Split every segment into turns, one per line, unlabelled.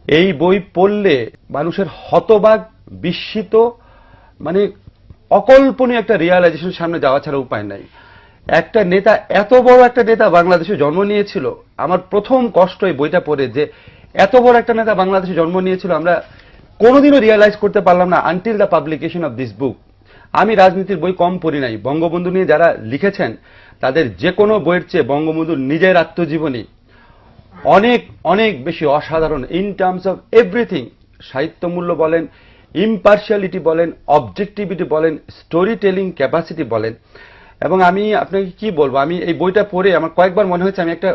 এই বই পড়লে মানুষের হতবাক, বিস্মিত, মানে অকল্পনীয় একটা রিয়ালাইজেশন সামনে যাওয়া ছাড়া উপায় নাই। একটা নেতা, এত বড় একটা নেতা বাংলাদেশে জন্ম নিয়েছিল। আমার প্রথম কষ্ট এই বইটা পড়ে যে এত বড় একটা নেতা বাংলাদেশে জন্ম নিয়েছিল, আমরা কোনোদিনও রিয়ালাইজ করতে পারলাম না until the publication of this book. আমি রাজনীতির বই কম পড়ি নাই, বঙ্গবন্ধু নিয়ে যারা লিখেছেন তাদের যে কোনো বইয়ের চেয়ে বঙ্গবন্ধুর নিজের আত্মজীবনী অনেক অনেক বেশি অসাধারণ ইন টার্মস অফ এভরিথিং। সাহিত্য মূল্য বলেন, ইম্পার্শিয়ালিটি বলেন, অবজেক্টিভিটি বলেন, স্টোরি টেলিং ক্যাপাসিটি বলেন। এবং আমি আপনাকে কি বলবো, আমি এই বইটা পড়ে আমার কয়েকবার মনে হয়েছে আমি একটা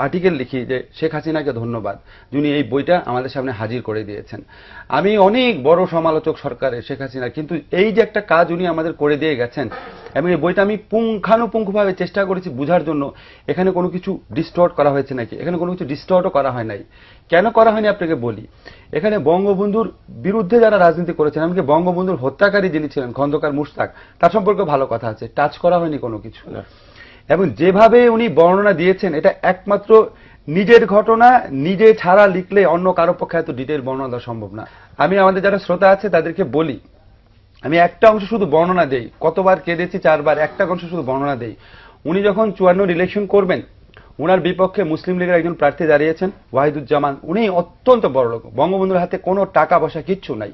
আর্টিকেল লিখি যে শেখ হাসিনাকে ধন্যবাদ, যিনি এই বইটা আমাদের সামনে হাজির করে দিয়েছেন। আমি অনেক বড় সমালোচক সরকারের শেখ হাসিনা, কিন্তু এই যে একটা কাজ উনি আমাদের করে দিয়ে গেছেন, এবং এই বইটা আমি পুঙ্খানুপুঙ্খভাবে চেষ্টা করেছি বুঝার জন্য এখানে কোনো কিছু ডিস্টর্ট করা হয়েছে নাকি। এখানে কোনো কিছু ডিস্টর্টও করা হয় নাই। কেন করা হয়নি আপনাকে বলি। এখানে বঙ্গবন্ধুর বিরুদ্ধে যারা রাজনীতি করেছেন, এমনকি বঙ্গবন্ধুর হত্যাকারী যিনি ছিলেন খন্দকার মুশতাক, তার সম্পর্কে ভালো কথা আছে, টাচ করা হয়নি কোনো কিছু। এবং যেভাবে উনি বর্ণনা দিয়েছেন, এটা একমাত্র নিজের ঘটনা, নিজে ছাড়া লিখলে অন্য কারো পক্ষে এত ডিটেল বর্ণনা দেওয়া সম্ভব না। আমি আমাদের যারা শ্রোতা আছে তাদেরকে বলি, আমি একটা অংশ শুধু বর্ণনা দেই, কতবার কেঁদেছি 4 বার, একটা অংশ শুধু বর্ণনা দেই। উনি যখন 54 ইলেকশন করবেন, উনার বিপক্ষে মুসলিম লীগের একজন প্রার্থী দাঁড়িয়েছেন ওয়াহিদুজ্জামান। উনি অত্যন্ত বড় লোক, বঙ্গবন্ধুর হাতে কোনো টাকা পয়সা কিচ্ছু নাই,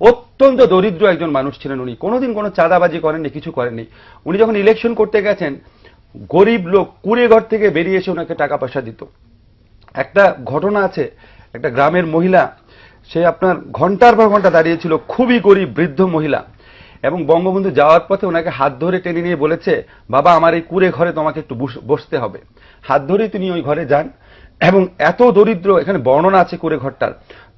অত্যন্ত দরিদ্র একজন মানুষ ছিলেন। উনি কোনোদিন কোনো চাঁদাবাজি করেননি, কিছু করেননি। উনি যখন ইলেকশন করতে গেছেন, গরিব লোক কুড়ে ঘর থেকে বেরিয়ে এসে ওনাকে টাকা পয়সা দিত। একটা ঘটনা আছে, একটা গ্রামের মহিলা, সে আপনার ঘন্টার পর ঘন্টা দাঁড়িয়েছিল, খুবই গরিব বৃদ্ধ মহিলা, এবং বঙ্গবন্ধু যাওয়ার পথে ওনাকে হাত ধরে টেনে নিয়ে বলেছে, বাবা আমার এই কুড়ে ঘরে তোমাকে একটু বসতে হবে। হাত ধরেই তিনি ওই ঘরে যান, এবং এত দরিদ্র, এখানে বর্ণনা আছে কুড়ে ঘরটার।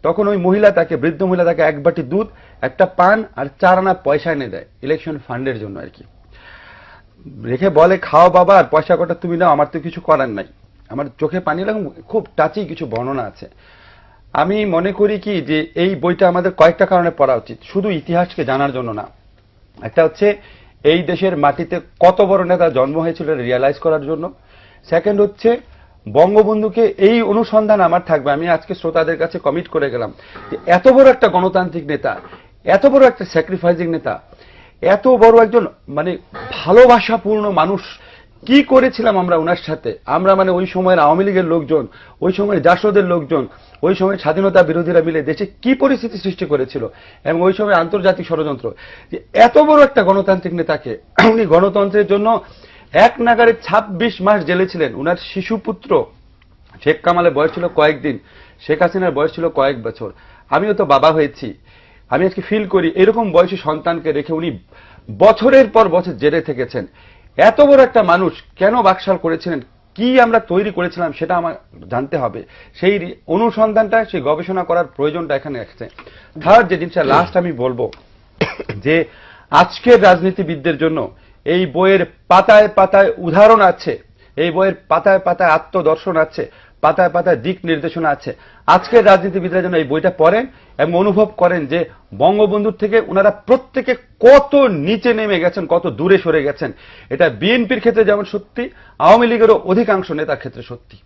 তখন ওই মহিলা তাকে, বৃদ্ধ মহিলা তাকে 1 বাটি দুধ, একটা পান আর 4 আনা পয়সা এনে দেয়, ইলেকশন ফান্ডের জন্য আর কি। রেখে বলে, খাও বাবা, আর পয়সা কটা তুমি নাও, আমার তো কিছু করার নাই। আমার চোখে পানি লাগে, খুব টাচি কিছু বর্ণনা আছে। আমি মনে করি কি যে এই বইটা আমাদের কয়েকটা কারণে পড়া উচিত, শুধু ইতিহাসকে জানার জন্য না। একটা হচ্ছে এই দেশের মাটিতে কত বড় নেতা জন্ম হয়েছিল রিয়ালাইজ করার জন্য। সেকেন্ড হচ্ছে বঙ্গবন্ধুকে, এই অনুসন্ধান আমার থাকবে। আমি আজকে শ্রোতাদের কাছে কমিট করে গেলাম যে এত বড় একটা গণতান্ত্রিক নেতা, এত বড় একটা স্যাক্রিফাইসিং নেতা, এত বড় একজন মানে ভালোবাসাপূর্ণ মানুষ, কি করেছিলাম আমরা ওনার সাথে। আমরা মানে ওই সময়ের আওয়ামী লীগের লোকজন, ওই সময়ের জাসদের লোকজন, ওই সময়ের স্বাধীনতা বিরোধীরা মিলে দেশে কি পরিস্থিতি সৃষ্টি করেছিল, এবং ওই সময় আন্তর্জাতিক ষড়যন্ত্র। যে এত বড় একটা গণতান্ত্রিক নেতাকে, উনি গণতন্ত্রের জন্য এক নাগারে 26 মাস জেলে ছিলেন। উনার শিশুপুত্র শেখ কামালের বয়স ছিল কয়েকদিন, শেখ হাসিনার বয়স ছিল কয়েক বছর। আমিও তো বাবা হয়েছি, আমি আজকে ফিল করি এরকম বয়সী সন্তানকে রেখে উনি বছরের পর বছর জেলে থেকেছেন। এত বড় একটা মানুষ কেন বাকশাল করেছিলেন, কি আমরা তৈরি করেছিলাম, সেটা আমার জানতে হবে। সেই অনুসন্ধানটা, সেই গবেষণা করার প্রয়োজনটা এখানে আছে। থার্ড যে জিনিসটা লাস্ট আমি বলবো, যে আজকের রাজনীতিবিদদের জন্য এই বইয়ের পাতায় পাতায় উদাহরণ আছে, এই বইয়ের পাতায় পাতায় আত্মদর্শন আছে, পাতায় পাতায় দিক নির্দেশনা আছে। আজকের রাজনীতিবিদরা যেন এই বইটা পড়েন এবং অনুভব করেন যে বঙ্গবন্ধুর থেকে ওনারা প্রত্যেকে কত নিচে নেমে গেছেন, কত দূরে সরে গেছেন। এটা বিএনপির ক্ষেত্রে যেমন সত্যি, আওয়ামী লীগেরও অধিকাংশ নেতার ক্ষেত্রে সত্যি।